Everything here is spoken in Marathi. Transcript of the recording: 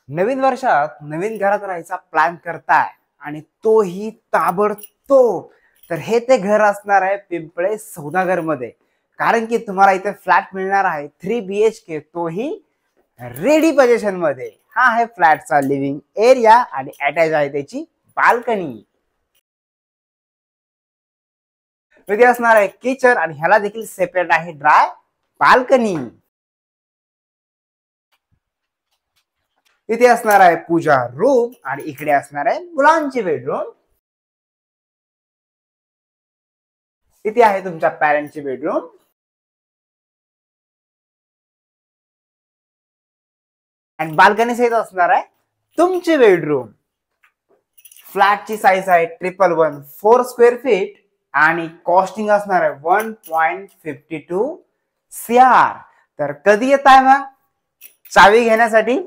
नवीन वर्षात नवीन घरात राहायचा प्लॅन करताय आणि तोही ताबडतोब, तर हे ते घर असणार आहे पिंपळे सौदागर मध्ये. कारण की तुम्हाला इथे फ्लॅट मिळणार आहे 3 BHK, तोही रेडी पोझिशन मध्ये. हा आहे फ्लॅटचा लिव्हिंग एरिया आणि अटॅच आहे त्याची बाल्कनी. इथे असणार आहे किचन आणि ह्याला देखील सेपरेट आहे ड्राय बाल्कनी. इथे असणार आहे पूजा रूम आणि इकडे असणार आहे मुलांची बेडरूम. इथे आहे तुमच्या पॅरेंटची बेडरूम. आणि बाल्कनी सहित असणार आहे तुमची बेडरूम. फ्लॅटची साईज आहे 1,114 स्क्वेअर फीट आणि कॉस्टिंग असणार आहे 1.52 CR. तर कधी येत आहे मग चावी घेण्यासाठी?